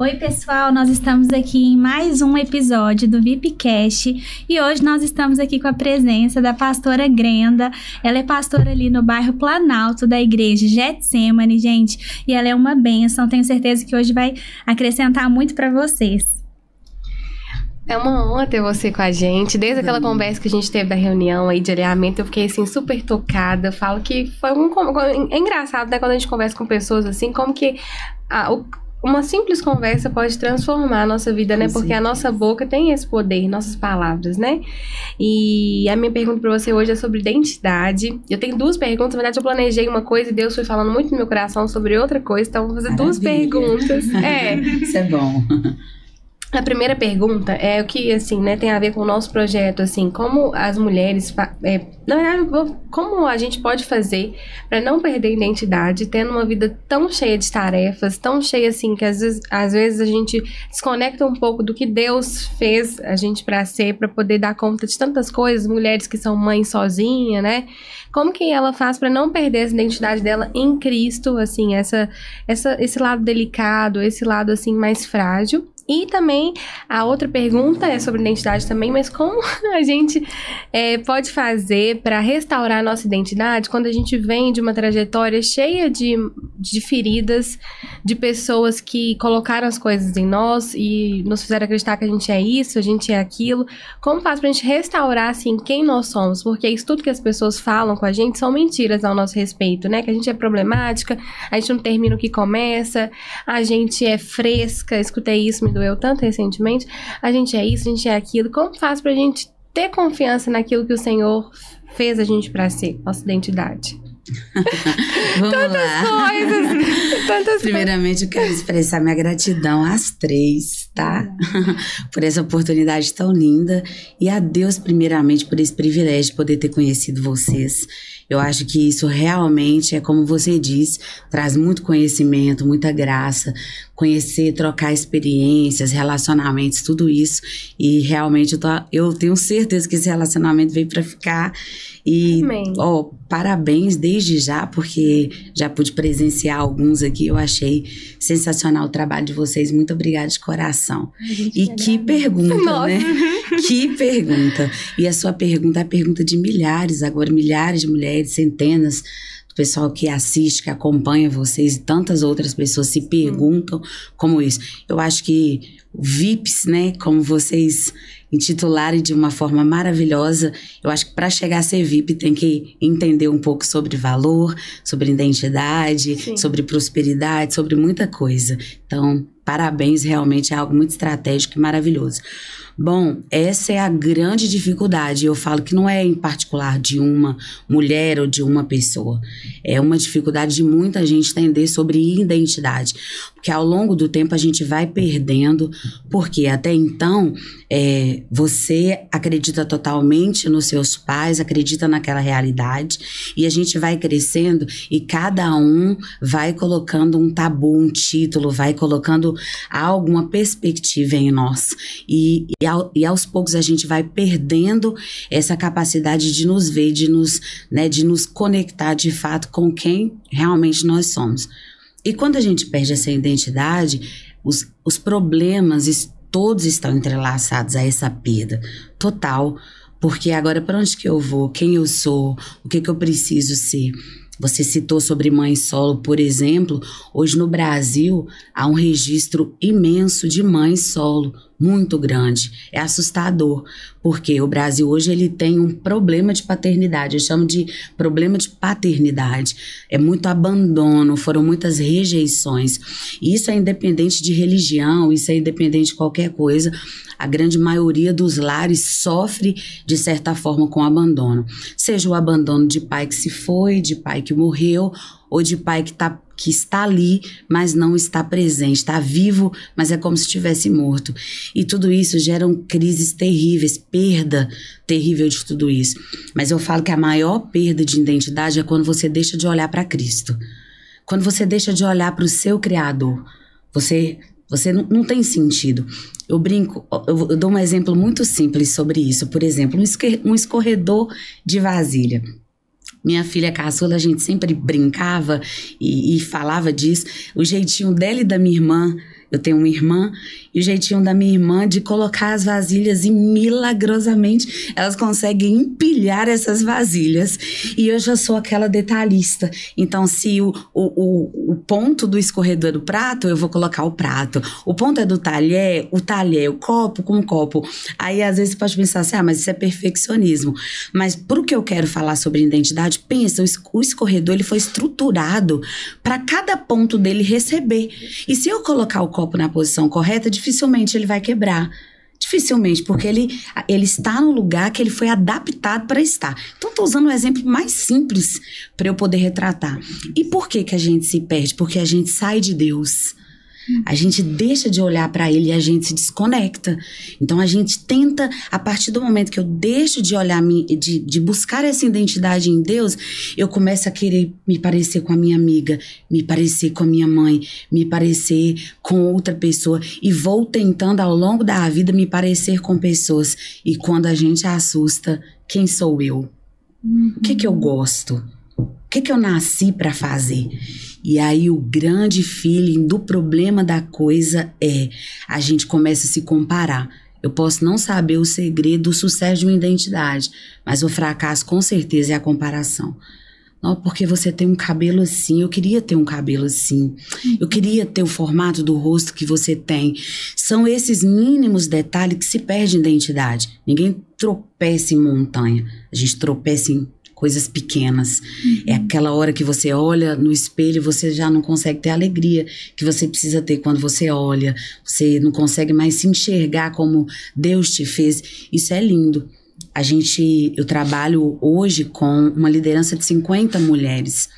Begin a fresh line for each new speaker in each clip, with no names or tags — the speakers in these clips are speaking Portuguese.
Oi pessoal, nós estamos aqui em mais um episódio do VIPcast e hoje nós estamos aqui com a presença da pastora Grenda. Ela é pastora ali no bairro Planalto da igreja Getsemane, gente, e ela é uma bênção. Tenho certeza que hoje vai acrescentar muito para vocês.
É uma honra ter você com a gente. Desde aquela conversa que a gente teve da reunião aí de alinhamento, eu fiquei assim super tocada. Falo que foi é engraçado, né, quando a gente conversa com pessoas assim, como que uma simples conversa pode transformar a nossa vida, né? Porque a nossa boca tem esse poder, nossas palavras, né? E a minha pergunta pra você hoje é sobre identidade. Eu tenho duas perguntas. Na verdade, eu planejei uma coisa e Deus foi falando muito no meu coração sobre outra coisa. Então, vou fazer duas perguntas.
Isso é bom.
A primeira pergunta é o que, assim, né, tem a ver com o nosso projeto, assim, como as mulheres, na verdade, como a gente pode fazer para não perder a identidade, tendo uma vida tão cheia de tarefas, tão cheia, assim, que às vezes a gente desconecta um pouco do que Deus fez a gente para ser, para poder dar conta de tantas coisas, mulheres que são mães sozinhas, né? Como que ela faz para não perder essa identidade dela em Cristo, assim, esse lado delicado, esse lado, assim, mais frágil? E também, a outra pergunta é sobre identidade também, mas como a gente pode fazer para restaurar a nossa identidade quando a gente vem de uma trajetória cheia de feridas, de pessoas que colocaram as coisas em nós e nos fizeram acreditar que a gente é isso, a gente é aquilo. Como faz pra gente restaurar, assim, quem nós somos? Porque isso tudo que as pessoas falam com a gente são mentiras ao nosso respeito, né? Que a gente é problemática, a gente não termina o que começa, a gente é fresca, escutei isso, me doeu tanto recentemente, a gente é isso, a gente é aquilo. Como faz pra gente ter confiança naquilo que o Senhor fez a gente pra ser, nossa identidade?
Primeiramente, eu quero expressar minha gratidão às três, tá? Por essa oportunidade tão linda e a Deus, primeiramente, por esse privilégio de poder ter conhecido vocês. Eu acho que isso realmente é, como você diz, traz muito conhecimento, muita graça, conhecer, trocar experiências, relacionamentos, tudo isso. E realmente eu tenho certeza que esse relacionamento veio para ficar. E, parabéns desde já, porque já pude presenciar alguns aqui. Eu achei sensacional o trabalho de vocês. Muito obrigada de coração. E que pergunta, né? Que pergunta. E a sua pergunta é a pergunta de milhares, agora milhares de mulheres, centenas do pessoal que assiste, que acompanha vocês e tantas outras pessoas se perguntam como isso. Eu acho que VIPs, né, como vocês intitularem de uma forma maravilhosa, eu acho que para chegar a ser VIP tem que entender um pouco sobre valor, sobre identidade, sobre prosperidade, sobre muita coisa. Então, parabéns, realmente é algo muito estratégico e maravilhoso. Bom, essa é a grande dificuldade. Eu falo que não é em particular de uma mulher ou de uma pessoa. É uma dificuldade de muita gente entender sobre identidade. Porque ao longo do tempo a gente vai perdendo, porque até então você acredita totalmente nos seus pais, acredita naquela realidade, e a gente vai crescendo e cada um vai colocando um tabu, um título, vai colocando alguma perspectiva em nós. E aos poucos a gente vai perdendo essa capacidade de nos ver, de nos conectar de fato com quem realmente nós somos. E quando a gente perde essa identidade, os problemas todos estão entrelaçados a essa perda total. Porque agora para onde que eu vou? Quem eu sou? O que eu preciso ser? Você citou sobre mãe solo, por exemplo. Hoje no Brasil há um registro imenso de mães solo, muito grande. É assustador, porque o Brasil hoje ele tem um problema de paternidade, eu chamo de problema de paternidade. É muito abandono, foram muitas rejeições. E isso é independente de religião, isso é independente de qualquer coisa. A grande maioria dos lares sofre, de certa forma, com abandono. Seja o abandono de pai que se foi, de pai que morreu, ou de pai que está ali, mas não está presente, está vivo, mas é como se estivesse morto. E tudo isso geram crises terríveis, perda terrível de tudo isso. Mas eu falo que a maior perda de identidade é quando você deixa de olhar para Cristo. Quando você deixa de olhar para o seu Criador. Você não tem sentido. Eu brinco, eu dou um exemplo muito simples sobre isso. Por exemplo, um escorredor de vasilha. Minha filha caçula, a gente sempre brincava e falava disso. O jeitinho dela e da minha irmã Eu tenho uma irmã e o jeitinho da minha irmã de colocar as vasilhas e milagrosamente elas conseguem empilhar essas vasilhas. E eu já sou aquela detalhista. Então, se o ponto do escorredor é do prato, eu vou colocar o prato. O ponto é do talher, o copo com o copo. Aí, às vezes, você pode pensar assim, mas isso é perfeccionismo. Mas, pro que eu quero falar sobre identidade, pensa, o escorredor ele foi estruturado para cada ponto dele receber. E se eu colocar o copo na posição correta, dificilmente ele vai quebrar. Dificilmente, porque ele está no lugar que ele foi adaptado para estar. Então, estou usando um exemplo mais simples para eu poder retratar. E por que a gente se perde? Porque a gente sai de Deus. A gente deixa de olhar para Ele e a gente se desconecta. Então a gente tenta, a partir do momento que eu deixo de olhar, de buscar essa identidade em Deus, eu começo a querer me parecer com a minha amiga, me parecer com a minha mãe, me parecer com outra pessoa. E vou tentando ao longo da vida me parecer com pessoas. E quando a gente assusta, quem sou eu? O que eu gosto? O que eu nasci para fazer? E aí o grande feeling do problema da coisa é a gente começa a se comparar. Eu posso não saber o segredo do sucesso de uma identidade, mas o fracasso com certeza é a comparação. Não, porque você tem um cabelo assim, eu queria ter um cabelo assim, eu queria ter o formato do rosto que você tem. São esses mínimos detalhes que se perde identidade. Ninguém tropeça em montanha, a gente tropeça em coisas pequenas. É aquela hora que você olha no espelho e você já não consegue ter a alegria que você precisa ter quando você olha. Você não consegue mais se enxergar como Deus te fez. Isso é lindo. Eu trabalho hoje com uma liderança de 50 mulheres.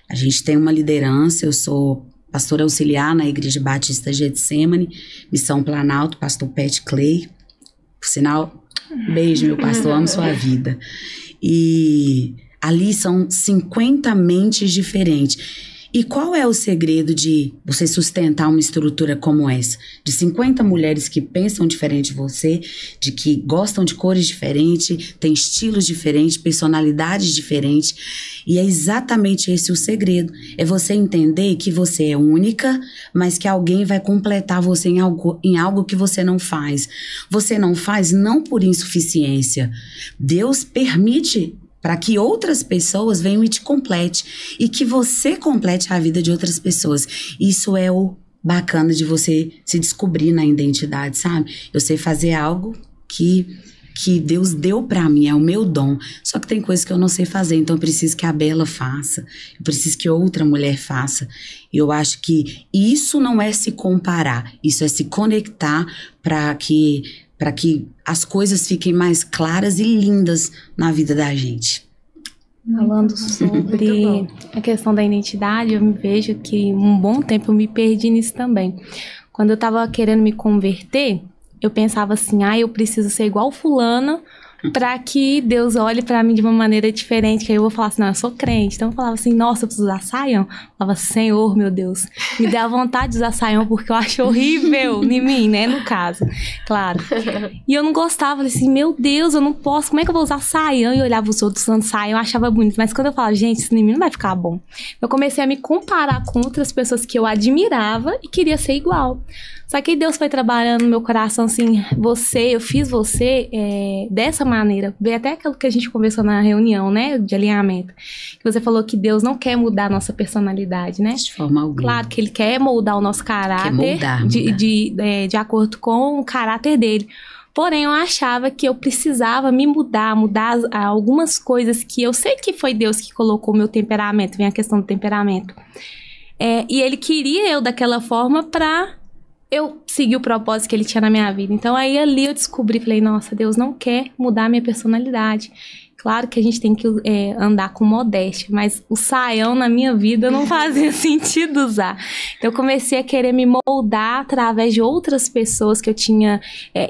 A gente tem uma liderança, eu sou pastora auxiliar na Igreja Batista Getsemane, Missão Planalto, pastor Pat Clay. Por sinal, beijo, meu pastor, amo sua vida. E ali são 50 mentes diferentes. E qual é o segredo de você sustentar uma estrutura como essa? De 50 mulheres que pensam diferente de você, de que gostam de cores diferentes, têm estilos diferentes, personalidades diferentes. E é exatamente esse o segredo. É você entender que você é única, mas que alguém vai completar você em algo que você não faz. Você não faz não por insuficiência. Deus permite para que outras pessoas venham e te complete. E que você complete a vida de outras pessoas. Isso é o bacana de você se descobrir na identidade, sabe? Eu sei fazer algo que Deus deu para mim, é o meu dom. Só que tem coisas que eu não sei fazer, então eu preciso que a Bela faça. Eu preciso que outra mulher faça. E eu acho que isso não é se comparar. Isso é se conectar para que as coisas fiquem mais claras e lindas na vida da gente.
Falando sobre a questão da identidade, eu me vejo que um bom tempo eu me perdi nisso também. Quando eu tava querendo me converter, eu pensava assim, eu preciso ser igual fulana para que Deus olhe para mim de uma maneira diferente, que aí eu vou falar assim, não, eu sou crente. Então eu falava assim, nossa, eu preciso usar saião. Eu falava, Senhor, meu Deus, me dê a vontade de usar saião, porque eu acho horrível em mim, né, no caso, claro. E eu não gostava, assim, meu Deus, eu não posso, como é que eu vou usar saião? E eu olhava os outros usando saião, eu achava bonito, mas quando eu falava, gente, isso em mim não vai ficar bom. Eu comecei a me comparar com outras pessoas que eu admirava e queria ser igual. Só que Deus foi trabalhando no meu coração, assim, eu fiz você dessa maneira. Veio até aquilo que a gente conversou na reunião, né, de alinhamento. Que você falou que Deus não quer mudar a nossa personalidade, né?
De forma alguma.
Claro que Ele quer moldar o nosso caráter
mudar.
De acordo com o caráter dele. Porém, eu achava que eu precisava me mudar algumas coisas que eu sei que foi Deus que colocou o meu temperamento, vem a questão do temperamento. E Ele queria eu daquela forma pra eu segui o propósito que Ele tinha na minha vida. Então, aí ali eu descobri, falei, nossa, Deus não quer mudar a minha personalidade. Claro que a gente tem que andar com modéstia, mas o saião na minha vida não fazia sentido usar. Então, eu comecei a querer me moldar através de outras pessoas que eu tinha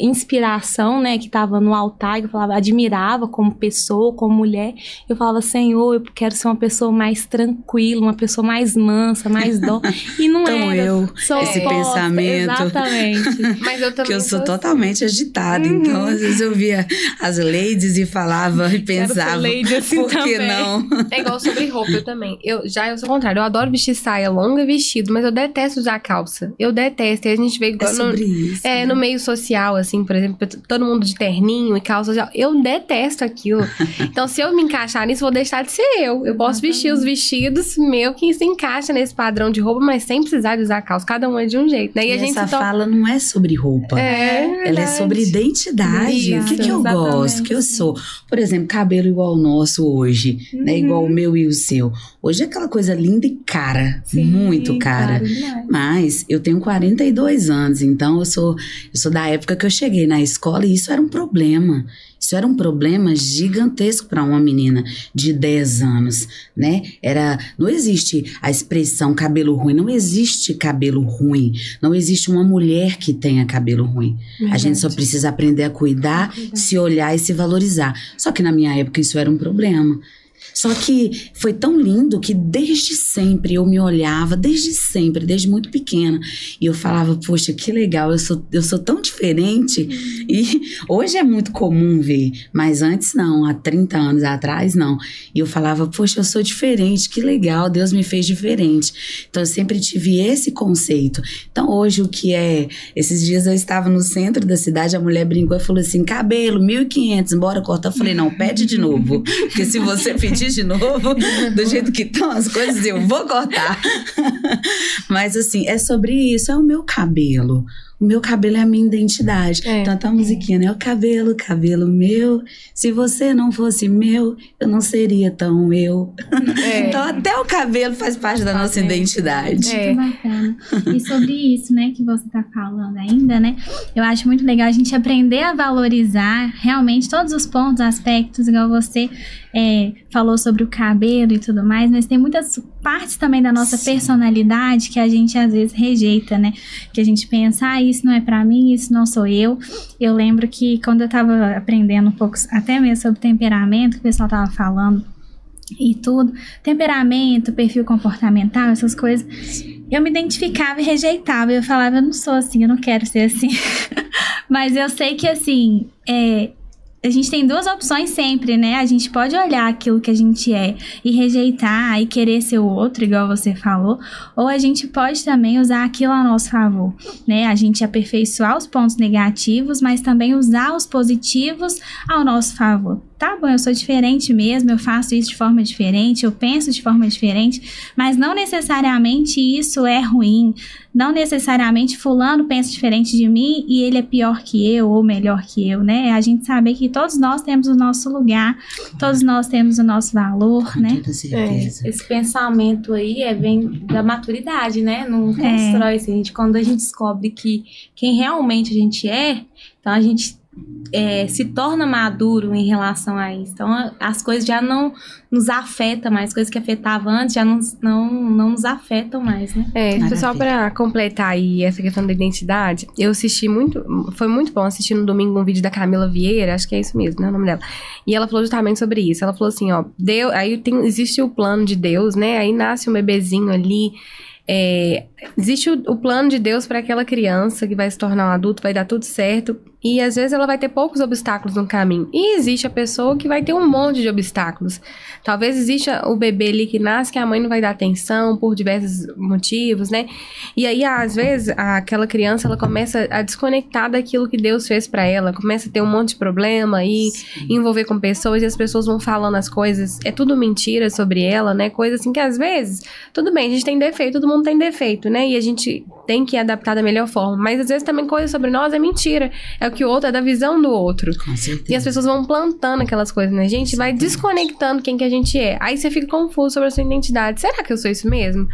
inspiração, né, que estava no altar, que eu falava, admirava como pessoa, como mulher. Eu falava, Senhor, eu quero ser uma pessoa mais tranquila, uma pessoa mais mansa, mais dó. E não
então
era.
Esse pensamento.
Exatamente.
Mas eu também
porque eu sou totalmente agitada. Então, às vezes eu via as ladies e falava e pensava,
assim
por que
também.
não?
É igual sobre roupa, eu também. Eu sou o contrário, eu adoro vestir saia longa e vestido, mas eu detesto usar calça. Eu detesto. E a gente vê igual
Isso, né?
no meio social, assim, por exemplo, todo mundo de terninho e calça. Eu detesto aquilo. Então, se eu me encaixar nisso, eu vou deixar de ser eu. Eu posso vestir os vestidos meu que se encaixa nesse padrão de roupa, mas sem precisar de usar calça. Cada um é de um jeito, né?
E a gente fala não é sobre roupa. Ela é sobre identidade. O que eu gosto, o que eu sou. Por exemplo, cabelo igual o nosso hoje, né? Igual o meu e o seu. Hoje é aquela coisa linda e cara. Sim, muito cara. Mas eu tenho 42 anos, então eu sou da época que eu cheguei na escola e isso era um problema. Isso era um problema gigantesco para uma menina de 10 anos, né? Não existe a expressão cabelo ruim, não existe cabelo ruim, não existe uma mulher que tenha cabelo ruim. A gente só precisa aprender a cuidar, se olhar e se valorizar. Só que na minha época isso era um problema. Só que foi tão lindo que desde sempre eu me olhava, desde sempre, desde muito pequena. E eu falava, poxa, que legal, eu sou tão diferente. E hoje é muito comum ver, mas antes não, há 30 anos atrás não. E eu falava, poxa, eu sou diferente, que legal, Deus me fez diferente. Então eu sempre tive esse conceito. Então hoje o que é... Esses dias eu estava no centro da cidade, a mulher brincou e falou assim, cabelo, 1.500, bora cortar. Eu falei, não, pede de novo, porque se você pedir de novo, do jeito que estão as coisas, eu vou cortar. Mas assim, é sobre isso, é o meu cabelo. O meu cabelo é a minha identidade. Então a musiquinha, né? O cabelo meu. Se você não fosse meu, eu não seria tão eu. Então até o cabelo faz parte da nossa identidade.
Muito bacana. E sobre isso, né, que você tá falando ainda, né? Eu acho muito legal a gente aprender a valorizar realmente todos os pontos, aspectos, igual você falou sobre o cabelo e tudo mais, mas tem muitas partes também da nossa personalidade que a gente às vezes rejeita, né? Que a gente pensa, isso não é pra mim, isso não sou eu. Eu lembro que quando eu tava aprendendo um pouco, até mesmo sobre temperamento, que o pessoal tava falando e tudo, temperamento, perfil comportamental, essas coisas, eu me identificava e rejeitava. Eu falava, eu não sou assim, eu não quero ser assim. Mas eu sei que assim, a gente tem duas opções sempre, né? A gente pode olhar aquilo que a gente é e rejeitar e querer ser o outro, igual você falou, ou a gente pode também usar aquilo a nosso favor, né? A gente aperfeiçoar os pontos negativos, mas também usar os positivos ao nosso favor. Tá bom, eu sou diferente mesmo, eu faço isso de forma diferente, eu penso de forma diferente, mas não necessariamente isso é ruim, não necessariamente fulano pensa diferente de mim e ele é pior que eu ou melhor que eu, né? A gente saber que todos nós temos o nosso lugar, todos nós temos o nosso valor,
com
né?
toda certeza.
Esse pensamento aí vem da maturidade, né? Não constrói assim. Quando a gente descobre que quem realmente a gente então a gente se torna maduro em relação a isso. Então as coisas já não nos afetam mais, coisas que afetavam antes já não nos afetam mais, né?
Só pra completar aí essa questão da identidade, eu assisti foi muito bom assistir no domingo um vídeo da Camila Vieira, acho que é isso mesmo, né, o nome dela. E ela falou justamente sobre isso. Ela falou assim, ó, Deus, aí existe o plano de Deus, né? Aí nasce um bebezinho ali. Existe o plano de Deus para aquela criança que vai se tornar um adulto, vai dar tudo certo, e às vezes ela vai ter poucos obstáculos no caminho, e existe a pessoa que vai ter um monte de obstáculos. Talvez exista o bebê ali que nasce que a mãe não vai dar atenção por diversos motivos, né? E aí às vezes aquela criança ela começa a desconectar daquilo que Deus fez para ela, começa a ter um monte de problema e envolver com pessoas, e as pessoas vão falando as coisas, é tudo mentira sobre ela, né? Coisa assim que às vezes, tudo bem, a gente tem defeito, todo mundo tem defeito, né? E a gente tem que adaptar da melhor forma. Mas às vezes também coisa sobre nós é mentira. É o que o outro, é da visão do outro.
Com certeza.
E as pessoas vão plantando aquelas coisas, né? A gente vai desconectando quem que a gente é. Aí você fica confuso sobre a sua identidade. Será que eu sou isso mesmo?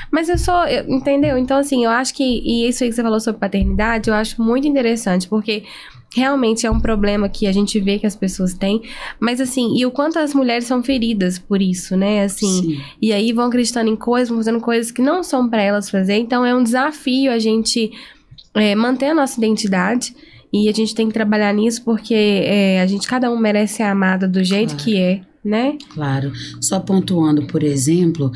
Mas entendeu? Então assim, eu acho que, e isso aí que você falou sobre paternidade, eu acho muito interessante, porque realmente é um problema que a gente vê que as pessoas têm, mas assim, e o quanto as mulheres são feridas por isso, né, assim, e aí vão acreditando em coisas, vão fazendo coisas que não são pra elas fazer, então é um desafio a gente manter a nossa identidade, e a gente tem que trabalhar nisso, porque cada um merece ser amada do jeito que é, né?
Claro, só pontuando, por exemplo,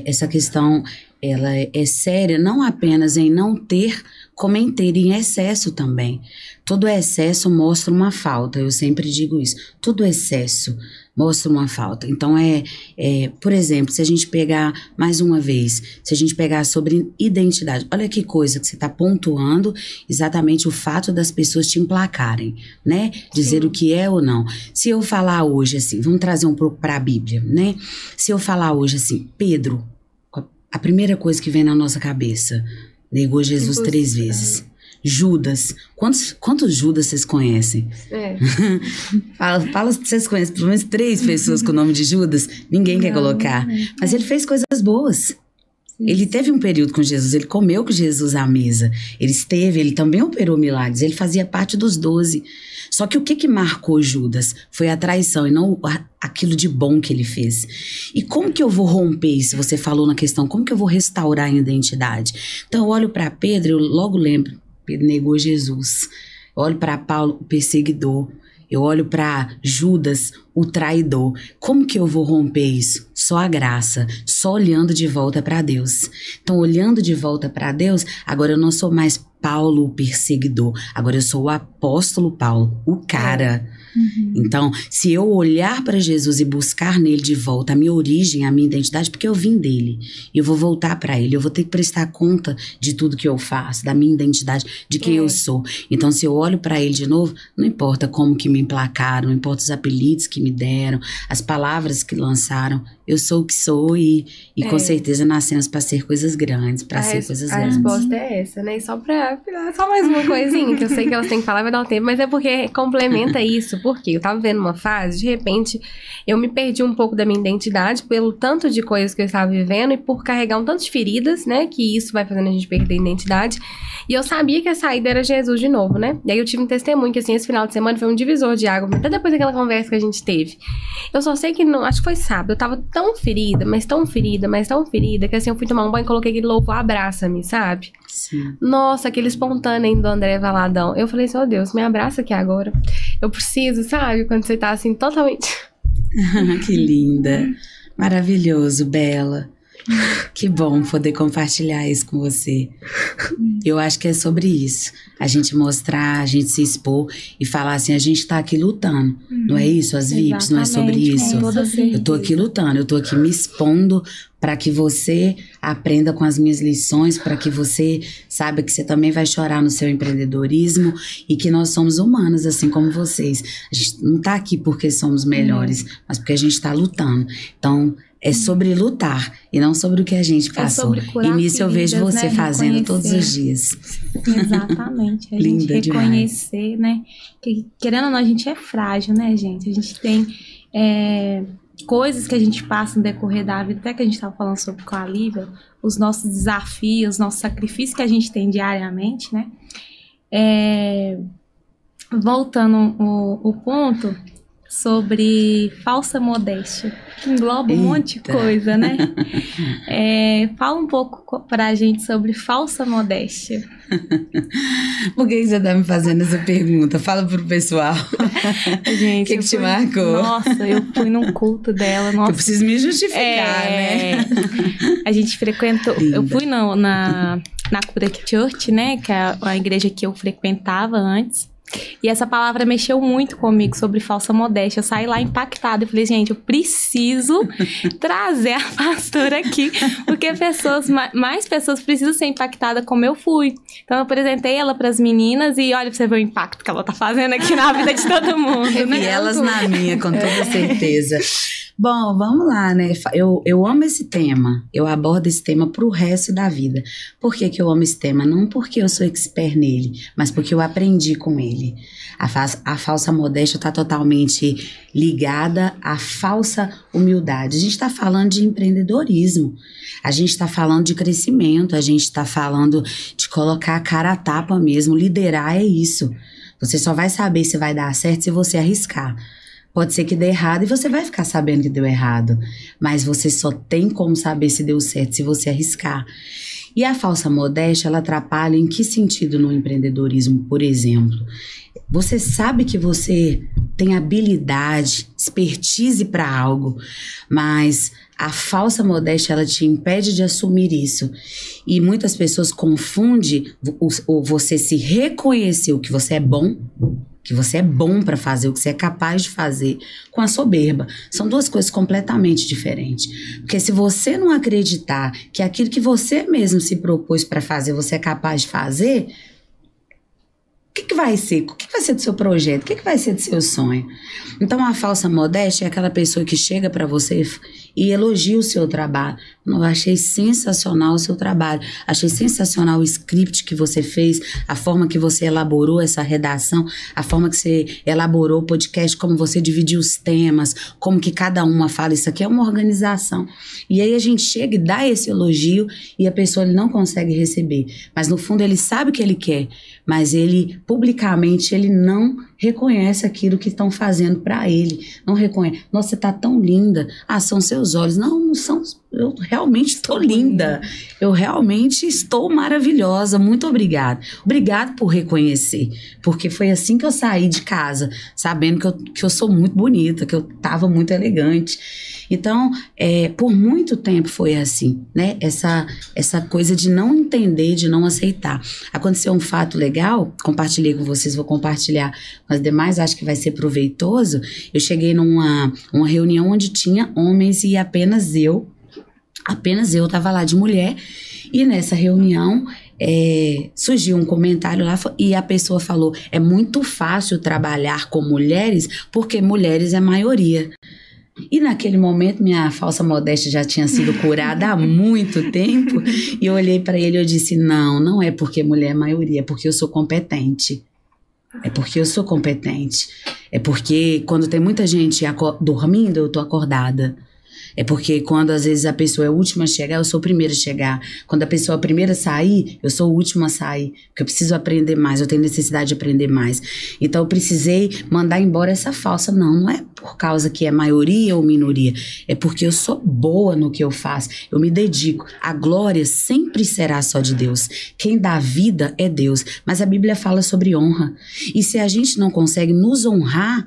essa questão ela é séria não apenas em não ter, como em ter em excesso também. Todo excesso mostra uma falta, eu sempre digo isso. Todo excesso mostra uma falta. Então, por exemplo, se a gente pegar, mais uma vez, se a gente pegar sobre identidade, olha que coisa que você está pontuando exatamente o fato das pessoas te emplacarem, né? Dizer Sim. o que é ou não. Se eu falar hoje assim, vamos trazer um pouco para a Bíblia, né? Se eu falar hoje assim, Pedro, a primeira coisa que vem na nossa cabeça, negou Jesus 3 vezes. Judas. Quantos Judas vocês conhecem? Fala se vocês conhecem pelo menos 3 pessoas com o nome de Judas. Ninguém quer colocar. Mas ele fez coisas boas. Ele teve um período com Jesus, ele comeu com Jesus à mesa. Ele também operou milagres, ele fazia parte dos 12. Só que o que marcou Judas foi a traição e não aquilo de bom que ele fez. E como que eu vou romper isso? Você falou na questão, como que eu vou restaurar a identidade? Então eu olho para Pedro, eu logo lembro, Pedro negou Jesus. Eu olho para Paulo, o perseguidor. Eu olho para Judas, o traidor. Como que eu vou romper isso? Só a graça, só olhando de volta para Deus. Então, olhando de volta para Deus, agora eu não sou mais Paulo, o perseguidor. Agora eu sou o apóstolo Paulo, o cara. Então, se eu olhar para Jesus e buscar nele de volta a minha origem, a minha identidade, porque eu vim dele, e eu vou voltar para ele, eu vou ter que prestar conta de tudo que eu faço, da minha identidade, de quem eu sou. Então, se eu olho para ele de novo, não importa como que me emplacaram, não importa os apelidos que me deram, as palavras que lançaram, eu sou o que sou e com certeza nascemos para ser coisas grandes, para ser coisas grandes.
A resposta é essa, né? E só mais uma coisinha, que eu sei que elas têm que falar, vai dar um tempo, mas é porque complementa isso, porque eu tava vivendo uma fase, de repente, eu me perdi um pouco da minha identidade pelo tanto de coisas que eu estava vivendo e por carregar um tanto de feridas, né? Que isso vai fazendo a gente perder a identidade. E eu sabia que a saída era Jesus de novo, né? E aí eu tive um testemunho que, assim, esse final de semana foi um divisor de água, até depois daquela conversa que a gente teve. Eu só sei que, acho que foi sábado, eu tava tão ferida, mas tão ferida, que assim, eu fui tomar um banho e coloquei aquele louvor Abraça-me, sabe?
Sim.
Nossa, aquele espontâneo do André Valadão. Eu falei assim, oh Deus, me abraça aqui agora. Eu preciso, sabe? Quando você tá assim, totalmente...
Que linda. Maravilhoso, Bela. Que bom poder compartilhar isso com você. Eu acho que é sobre isso. A gente mostrar, a gente se expor e falar assim, a gente tá aqui lutando. Não é isso? As VIPs, não é sobre isso? Eu tô aqui lutando, eu tô aqui me expondo para que você aprenda com as minhas lições, para que você saiba que você também vai chorar no seu empreendedorismo e que nós somos humanos, assim como vocês. A gente não tá aqui porque somos melhores, mas porque a gente tá lutando. Então, é sobre lutar e não sobre o que a gente passou. E nisso eu vejo você fazendo todos os dias.
Exatamente. A gente reconhecer, né? Que, querendo ou não, a gente é frágil, né, gente? A gente tem coisas que a gente passa no decorrer da vida, até que a gente estava falando sobre com a Lívia, os nossos desafios, os nossos sacrifícios que a gente tem diariamente, né? Voltando o ponto sobre falsa modéstia, que engloba um monte de coisa, né? Fala um pouco pra gente sobre falsa modéstia.
Por que você tá me fazendo essa pergunta? Fala pro pessoal.
Gente,
o que te marcou?
Nossa, eu fui num culto dela. Nossa.
Eu preciso me justificar, né?
A gente frequentou... Linda. Eu fui na Cura Church, né? Que é a igreja que eu frequentava antes. E essa palavra mexeu muito comigo sobre falsa modéstia. Eu saí lá impactada e falei, gente, eu preciso trazer a pastora aqui, porque mais pessoas precisam ser impactadas como eu fui. Então eu apresentei ela para as meninas e olha pra você ver o impacto que ela tá fazendo aqui na vida de todo mundo, né?
E elas na minha, com toda certeza. Bom, vamos lá, né? Eu amo esse tema. Eu abordo esse tema pro resto da vida. Por que eu amo esse tema? Não porque eu sou expert nele, mas porque eu aprendi com ele. A falsa modéstia está totalmente ligada à falsa humildade. A gente está falando de empreendedorismo. A gente está falando de crescimento. A gente está falando de colocar a cara a tapa mesmo. Liderar é isso. Você só vai saber se vai dar certo se você arriscar. Pode ser que dê errado e você vai ficar sabendo que deu errado. Mas você só tem como saber se deu certo se você arriscar. E a falsa modéstia, ela atrapalha em que sentido no empreendedorismo, por exemplo? Você sabe que você tem habilidade, expertise para algo, mas A falsa modéstia, ela te impede de assumir isso. E muitas pessoas confundem você se reconhecer o que você é bom, que você é bom para fazer, o que você é capaz de fazer, com a soberba. São duas coisas completamente diferentes. Porque se você não acreditar que aquilo que você mesmo se propôs para fazer, você é capaz de fazer, o que vai ser? O que vai ser do seu projeto? O que vai ser do seu sonho? Então, a falsa modéstia é aquela pessoa que chega para você e elogia o seu trabalho. Eu achei sensacional o seu trabalho. Achei sensacional o script que você fez, a forma que você elaborou essa redação, a forma que você elaborou o podcast, como você dividiu os temas, como que cada uma fala. Isso aqui é uma organização. E aí a gente chega e dá esse elogio e a pessoa ele não consegue receber. Mas no fundo ele sabe o que ele quer, mas ele publicamente ele não reconhece aquilo que estão fazendo para ele. Não reconhece. Nossa, você tá tão linda. Ah, são seus olhos. Não, não são. Eu realmente estou linda. Eu realmente estou maravilhosa. Muito obrigada. Obrigada por reconhecer. Porque foi assim que eu saí de casa, sabendo que eu sou muito bonita, que eu tava muito elegante. Então, por muito tempo foi assim, né? Essa coisa de não entender, de não aceitar. Aconteceu um fato legal, compartilhei com vocês, vou compartilhar com as demais, acho que vai ser proveitoso. Eu cheguei numa reunião onde tinha homens e apenas eu estava lá de mulher, e nessa reunião surgiu um comentário lá e a pessoa falou: é muito fácil trabalhar com mulheres porque mulheres é maioria. E naquele momento minha falsa modéstia já tinha sido curada há muito tempo, e eu olhei para ele e eu disse: não é porque mulher é maioria, é porque eu sou competente. É porque eu sou competente. É porque quando tem muita gente dormindo, eu tô acordada. É porque quando às vezes a pessoa é a última a chegar, eu sou o primeiro a chegar. Quando a pessoa é a primeira a sair, eu sou o último a sair. Porque eu preciso aprender mais, eu tenho necessidade de aprender mais. Então eu precisei mandar embora essa falsa. Não é por causa que é maioria ou minoria. É porque eu sou boa no que eu faço. Eu me dedico. A glória sempre será só de Deus. Quem dá vida é Deus. Mas a Bíblia fala sobre honra. E se a gente não consegue nos honrar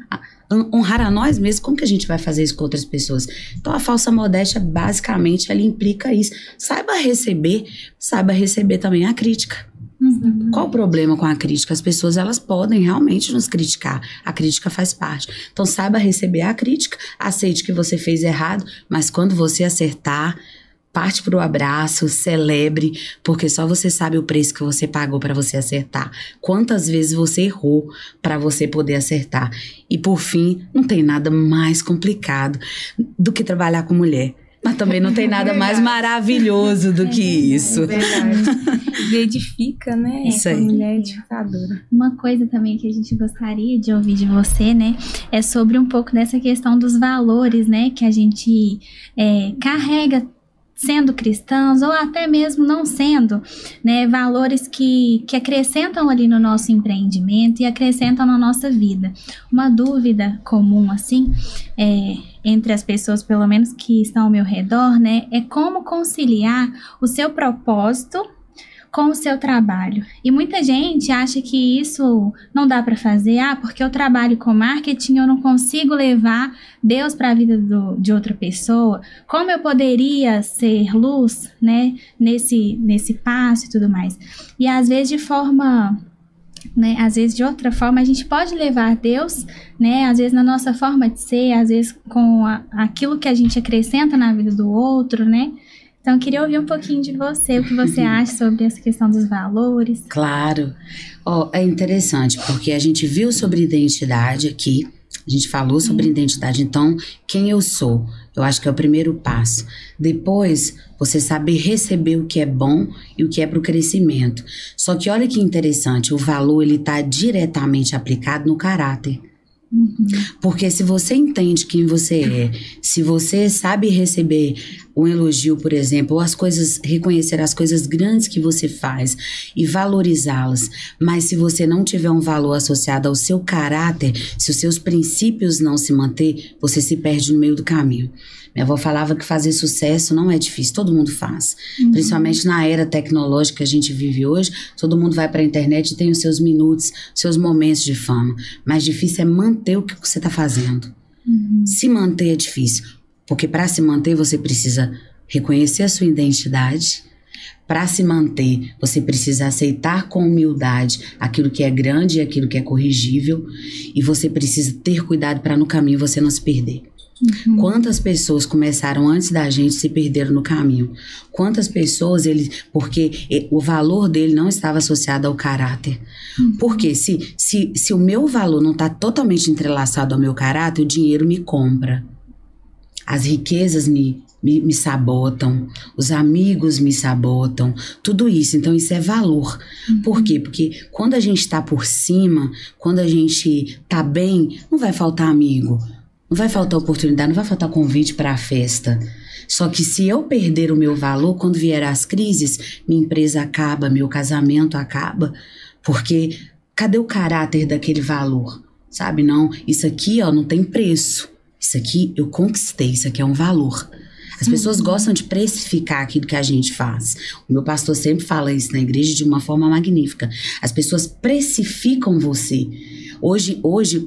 a nós mesmos, como que a gente vai fazer isso com outras pessoas? Então a falsa modéstia basicamente ela implica isso. Saiba receber também a crítica. Uhum. Qual o problema com a crítica? As pessoas elas podem realmente nos criticar. A crítica faz parte. Então saiba receber a crítica, aceite que você fez errado, mas quando você acertar, parte pro abraço, celebre, porque só você sabe o preço que você pagou para você acertar. Quantas vezes você errou para você poder acertar. E por fim, não tem nada mais complicado do que trabalhar com mulher. Mas também não tem nada mais maravilhoso do que isso.
É verdade. Edifica, né?
Isso aí.
A mulher é edificadora.
Uma coisa também que a gente gostaria de ouvir de você, né? É sobre um pouco dessa questão dos valores, né? Que a gente carrega sendo cristãos ou até mesmo não sendo, né, valores que acrescentam ali no nosso empreendimento e acrescentam na nossa vida. Uma dúvida comum, assim, entre as pessoas, pelo menos que estão ao meu redor, né, é como conciliar o seu propósito com o seu trabalho. E muita gente acha que isso não dá para fazer, porque eu trabalho com marketing, eu não consigo levar Deus para a vida de outra pessoa. Como eu poderia ser luz, né, nesse passo e tudo mais. E às vezes de forma, né, às vezes de outra forma a gente pode levar Deus, né, às vezes na nossa forma de ser, às vezes com aquilo que a gente acrescenta na vida do outro, né? Então, eu queria ouvir um pouquinho de você, o que você acha sobre essa questão dos valores.
Claro. É interessante, porque a gente viu sobre identidade aqui, a gente falou sobre identidade. Então, quem eu sou? Eu acho que é o primeiro passo. Depois, você saber receber o que é bom e o que é para o crescimento. Só que olha que interessante, o valor ele está diretamente aplicado no caráter. Porque se você entende quem você é, se você sabe receber um elogio, por exemplo, ou reconhecer as coisas grandes que você faz e valorizá-las, mas se você não tiver um valor associado ao seu caráter, se os seus princípios não se manter, você se perde no meio do caminho. Minha avó falava que fazer sucesso não é difícil, todo mundo faz. Principalmente na era tecnológica que a gente vive hoje, todo mundo vai para a internet e tem os seus minutos, seus momentos de fama. Mas difícil é manter o que você está fazendo. Se manter é difícil. Porque para se manter, você precisa reconhecer a sua identidade. Para se manter, você precisa aceitar com humildade aquilo que é grande e aquilo que é corrigível. E você precisa ter cuidado para no caminho você não se perder. Quantas pessoas começaram antes da gente se perderam no caminho? Quantas pessoas, porque o valor dele não estava associado ao caráter. Porque se o meu valor não está totalmente entrelaçado ao meu caráter, o dinheiro me compra. As riquezas me sabotam, os amigos me sabotam, tudo isso. Então isso é valor. Por quê? Porque quando a gente está por cima, quando a gente está bem, não vai faltar amigo, não vai faltar oportunidade, não vai faltar convite para a festa. Só que se eu perder o meu valor, quando vier as crises, minha empresa acaba, meu casamento acaba, porque cadê o caráter daquele valor? Sabe, não, isso aqui ó, não tem preço, isso aqui eu conquistei, isso aqui é um valor. As pessoas gostam de precificar aquilo que a gente faz. O meu pastor sempre fala isso na igreja de uma forma magnífica. As pessoas precificam você. Hoje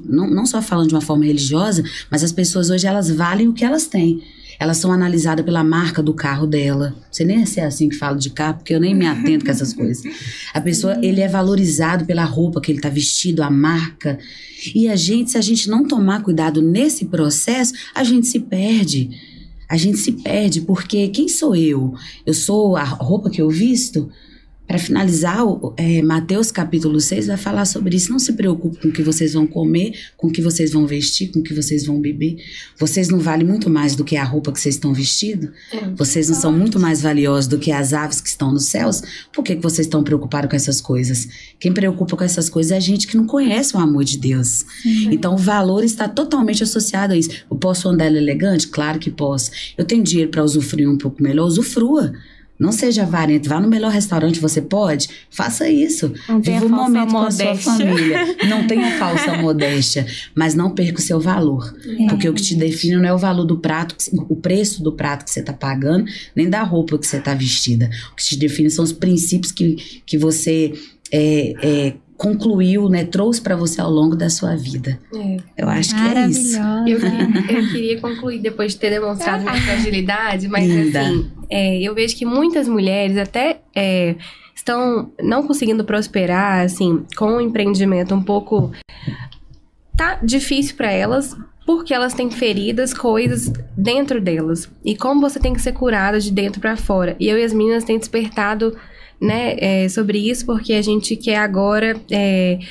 não só falando de uma forma religiosa, mas as pessoas hoje elas valem o que elas têm. Elas são analisadas pela marca do carro dela. Você nem é assim que fala de carro, porque eu nem me atento com essas coisas. A pessoa, ele é valorizado pela roupa que ele está vestido, a marca. E se a gente não tomar cuidado nesse processo, a gente se perde. A gente se perde porque quem sou eu? Eu sou a roupa que eu visto? Para finalizar, Mateus capítulo 6 vai falar sobre isso. Não se preocupe com o que vocês vão comer, com o que vocês vão vestir, com o que vocês vão beber. Vocês não valem muito mais do que a roupa que vocês estão vestindo? Vocês não são muito mais valiosos do que as aves que estão nos céus? Por que vocês estão preocupados com essas coisas? Quem preocupa com essas coisas é a gente que não conhece o amor de Deus. Então o valor está totalmente associado a isso. Eu posso andar elegante? Claro que posso. Eu tenho dinheiro para usufruir um pouco melhor? Usufrua. Não seja avarento, vá no melhor restaurante, você pode? Faça isso. Viva um momento com a sua família. Não tenha falsa modéstia, mas não perca o seu valor. Porque o que te define não é o valor do prato, o preço do prato que você está pagando, nem da roupa que você está vestida. O que te define são os princípios que você concluiu, né, trouxe para você ao longo da sua vida. Eu acho que é isso.
Eu queria concluir depois de ter demonstrado minha fragilidade, mas assim, eu vejo que muitas mulheres até estão não conseguindo prosperar, assim, com um empreendimento um pouco... Tá difícil para elas, porque elas têm feridas, coisas dentro delas. E como você tem que ser curada de dentro para fora. E eu e as meninas têm despertado, né, sobre isso, porque a gente quer agora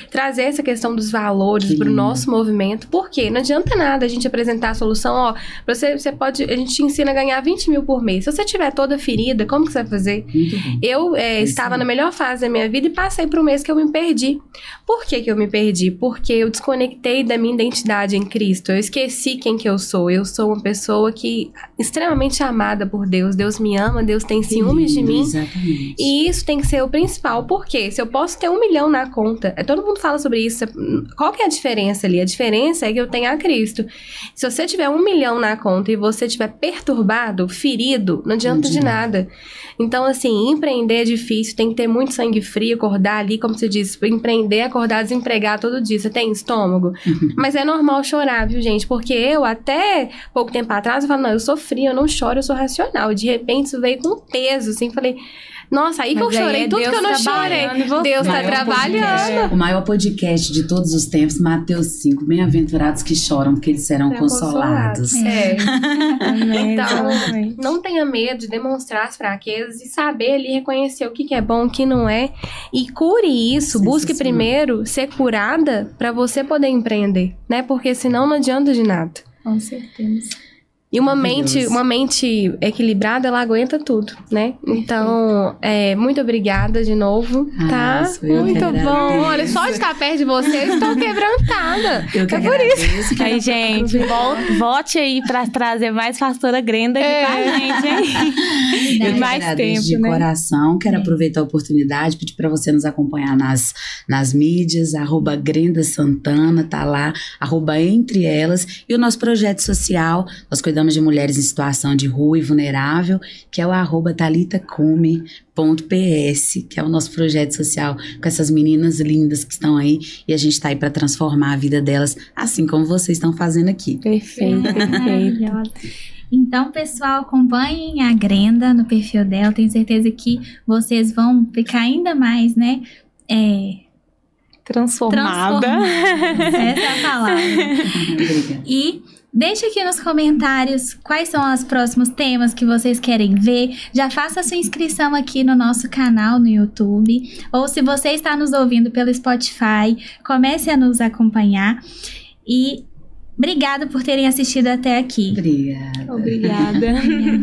trazer essa questão dos valores para o nosso movimento, porque não adianta nada a gente apresentar a solução, ó, você pode, a gente te ensina a ganhar 20 mil por mês, se você tiver toda ferida, como que você vai fazer? Eu estava na melhor fase da minha vida e passei por um mês que eu me perdi. Por que eu me perdi? Porque eu desconectei da minha identidade em Cristo, eu esqueci quem que eu sou uma pessoa que extremamente amada por Deus, Deus me ama, Deus tem ciúmes de mim,
exatamente.
E isso tem que ser o principal. Por quê? Se eu posso ter 1 milhão na conta, todo mundo fala sobre isso, qual que é a diferença ali? A diferença é que eu tenho a Cristo. Se você tiver 1 milhão na conta e você estiver perturbado, ferido, não adianta de nada. Então, assim, empreender é difícil, tem que ter muito sangue frio, acordar ali, como você disse, empreender, acordar, desempregar todo dia. Você tem estômago? Mas é normal chorar, viu, gente? Porque eu, até pouco tempo atrás, eu falo, não, eu sou fria, eu não choro, eu sou racional. De repente, isso veio com peso, assim, falei... Nossa, aí que eu chorei, tudo que eu não chorei. Deus tá trabalhando.
O maior podcast de todos os tempos, Mateus 5, bem-aventurados que choram, porque eles serão consolados.
Então, não tenha medo de demonstrar as fraquezas e saber ali reconhecer o que é bom, o que não é. E cure isso, busque primeiro ser curada pra você poder empreender, né? Porque senão não adianta de nada.
Com certeza.
E uma mente equilibrada, ela aguenta tudo, né? Então, muito obrigada de novo, tá? Muito bom. Olha, só de estar perto de você, eu estou quebrantada.
Por isso.
Aí, gente, volte aí pra trazer mais pastora Grenda aqui com a gente, hein?
Eu mais tempo, de coração. Quero aproveitar a oportunidade, pedir pra você nos acompanhar nas mídias, @Grenda Santana, tá lá, @Entre Elas. E o nosso projeto social, nós cuidamos de mulheres em situação de rua e vulnerável, que é o @TalitaCume.ps, que é o nosso projeto social com essas meninas lindas que estão aí, e a gente tá aí para transformar a vida delas, assim como vocês estão fazendo aqui.
Perfeito.
Então, pessoal, acompanhem a Grenda no perfil dela. Tenho certeza que vocês vão ficar ainda mais, né?
Transformada.
Essa é a palavra. E deixe aqui nos comentários quais são os próximos temas que vocês querem ver. Já faça a sua inscrição aqui no nosso canal no YouTube. Ou se você está nos ouvindo pelo Spotify, comece a nos acompanhar. E obrigada por terem assistido até aqui.
Obrigada.
Obrigada.